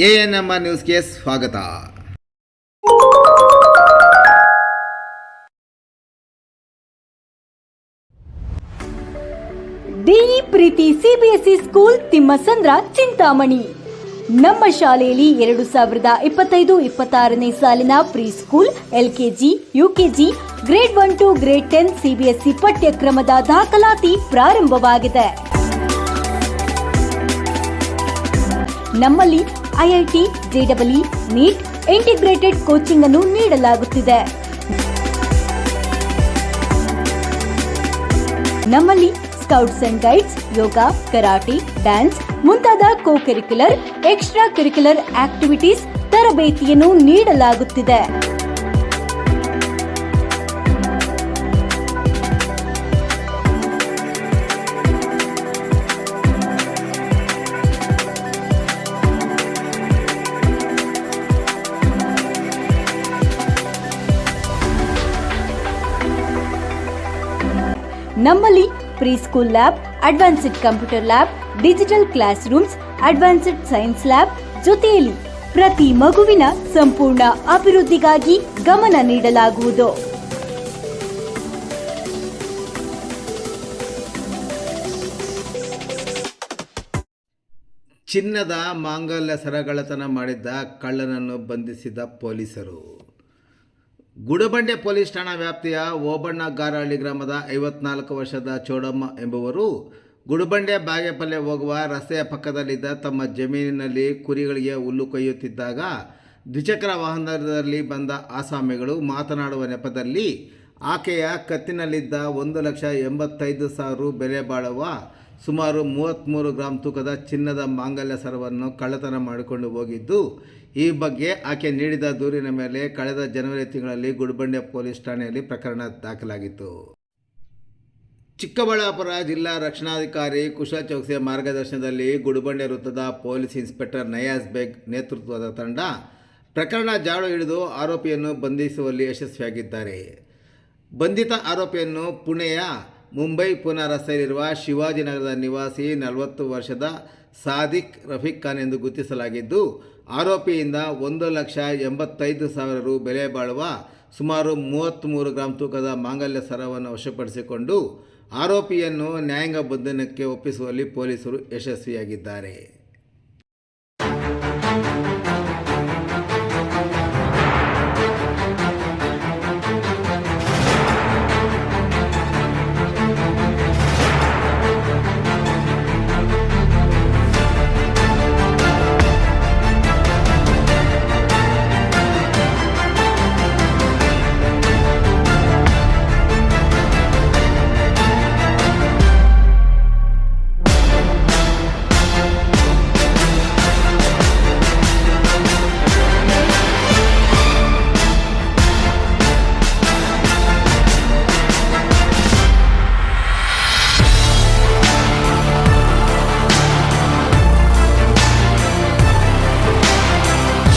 ANMR ನ್ಯೂಸ್ಗೆ ಸ್ವಾಗತ. D E Preethi CBSE school Thimmasandra Chintamani. ನಮ್ಮ ಶಾಲೆಯಲ್ಲಿ 2025-26ನೇ ಸಾಲಿನ pre school, LKG, UKG, grade 1 to grade 10 CBSE ಪಠ್ಯಕ್ರಮದ ದಾಖಲಾತಿ ಪ್ರಾರಂಭವಾಗಿದೆ. ನಮ್ಮಲ್ಲಿ IIT, JEE, NEET, integrated coaching ಅನ್ನು ನೀಡಲಾಗುತ್ತಿದೆ. ನಮ್ಮಲ್ಲಿ scouts and guides, yoga, karate, dance ಮುಂತಾದ co curricular, extra curricular activities ತರಬೇತಿಯನ್ನು ನೀಡಲಾಗುತ್ತಿದೆ. ನಮ್ಮಲ್ಲಿ pre school lab, advanced computer lab, digital classrooms, advanced science lab ಜೊತೆಯಲ್ಲಿ ಪ್ರತಿ ಮಗುವಿನ ಸಂಪೂರ್ಣ ಅಭಿವೃದ್ಧಿಗಾಗಿ ಗಮನ ನೀಡಲಾಗುವುದು. ಚಿನ್ನದ ಮಾಂಗಲ್ಯ ಸರಗಳತನ ಮಾಡಿದ್ದ ಕಳ್ಳನನ್ನು ಬಂಧಿಸಿದ ಪೊಲೀಸರು. ಗುಡಬಂಡೆ ಪೊಲೀಸ್ ಠಾಣಾ ವ್ಯಾಪ್ತಿಯ ಓಬಣ್ಣಗಾರಹಳ್ಳಿ ಗ್ರಾಮದ 54 ವರ್ಷದ ಚೋಡಮ್ಮ ಎಂಬುವರು ಗುಡಬಂಡೆ ಬಾಗೇಪಲ್ಲೆ ಹೋಗುವ ರಸ್ತೆಯ ಪಕ್ಕದಲ್ಲಿದ್ದ ತಮ್ಮ ಜಮೀನಿನಲ್ಲಿ ಕುರಿಗಳಿಗೆ ಹುಲ್ಲು ಕೊಯ್ಯುತ್ತಿದ್ದಾಗ ದ್ವಿಚಕ್ರ ವಾಹನದಲ್ಲಿ ಬಂದ ಆಸಾಮಿಗಳು ಮಾತನಾಡುವ ನೆಪದಲ್ಲಿ ಆಕೆಯ ಕತ್ತಿನಲ್ಲಿದ್ದ 1,85,000 ಬೆಲೆ ಬಾಳುವ ಸುಮಾರು 33 ಗ್ರಾಂ ತೂಕದ ಚಿನ್ನದ ಮಾಂಗಲ್ಯ ಸರವನ್ನು ಕಳ್ಳತನ ಮಾಡಿಕೊಂಡು ಹೋಗಿದ್ದು, ಈ ಬಗ್ಗೆ ಆಕೆ ನೀಡಿದ ದೂರಿನ ಮೇಲೆ ಕಳೆದ ಜನವರಿ ತಿಂಗಳಲ್ಲಿ ಗುಡಬಂಡೆ ಪೊಲೀಸ್ ಠಾಣೆಯಲ್ಲಿ ಪ್ರಕರಣ ದಾಖಲಾಗಿತ್ತು. ಚಿಕ್ಕಬಳ್ಳಾಪುರ ಜಿಲ್ಲಾ ರಕ್ಷಣಾಧಿಕಾರಿ ಕುಶಲ್ ಚೌಕ್ಸಿಯ ಮಾರ್ಗದರ್ಶನದಲ್ಲಿ ಗುಡಬಂಡೆ ವೃತ್ತದ ಪೊಲೀಸ್ ಇನ್ಸ್ಪೆಕ್ಟರ್ ನಯಾಜ್ ಬೇಗ್ ನೇತೃತ್ವದ ತಂಡ ಪ್ರಕರಣ ಜಾಡು ಹಿಡಿದು ಆರೋಪಿಯನ್ನು ಬಂಧಿಸುವಲ್ಲಿ ಯಶಸ್ವಿಯಾಗಿದ್ದಾರೆ. ಬಂಧಿತ ಆರೋಪಿಯನ್ನು ಪುಣೆಯ ಮುಂಬೈ ಪೂನಾ ರಸ್ತೆಯಲ್ಲಿರುವ ಶಿವಾಜಿನಗರದ ನಿವಾಸಿ 40 ವರ್ಷದ ಸಾದಿಕ್ ರಫೀಕ್ ಖಾನ್ ಎಂದು ಗುರುತಿಸಲಾಗಿದ್ದು, ಆರೋಪಿಯಿಂದ 1,85,000 ಬೆಲೆ ಬಾಳುವ ಸುಮಾರು 33 ಗ್ರಾಂ ತೂಕದ ಮಾಂಗಲ್ಯ ಸರವನ್ನು ವಶಪಡಿಸಿಕೊಂಡು ಆರೋಪಿಯನ್ನು ನ್ಯಾಯಾಂಗ ಬಂಧನಕ್ಕೆ ಒಪ್ಪಿಸುವಲ್ಲಿ ಪೊಲೀಸರು ಯಶಸ್ವಿಯಾಗಿದ್ದಾರೆ.